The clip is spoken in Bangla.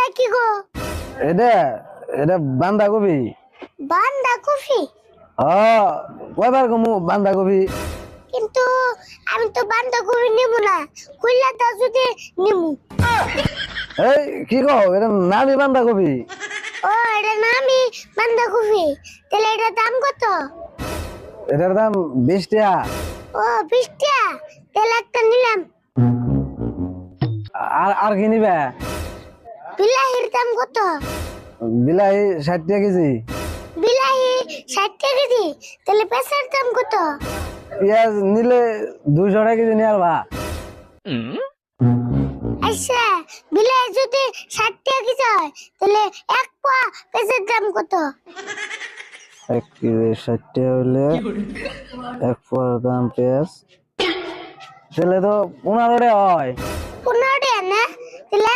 এটা কি গো? এটা এটা বান্ধাকপি। বাঁধাকপি? কয়বার কমু বান্ধাকপি? কিন্তু আমি তো বাঁধাকপি নেব না, কইলা দাও যদি নেবো। এই কি কও, এটা নামি বান্ধাকপি। ও এটা নামই বাঁধাকপি, তাহলে এটার দাম কত? এটার দাম 20 টাকা। ও 20 টাকা, তাহলে একটা নিলাম। আর আর কি নিবে? বিলাহির দাম কত? বিলাহি 60 টাকা কেজি। বিলাহি 60 টাকা কেজি, তাহলে পেঁচার দাম কত? পেঁয়াজ নিলে 200 টাকা কেজি নিয়ে আরবা। আচ্ছা, বিলাহি যদি 60 টাকা কেজি হয়, তাহলে এক পোয়া পেঁচার দাম কত? 1 কেজি 60 টাকা হইলে 1 পোয়ার দাম পেঁয়াজ, তাহলে তো 15 টাকা হয়। 15 টাকা না, তাহলে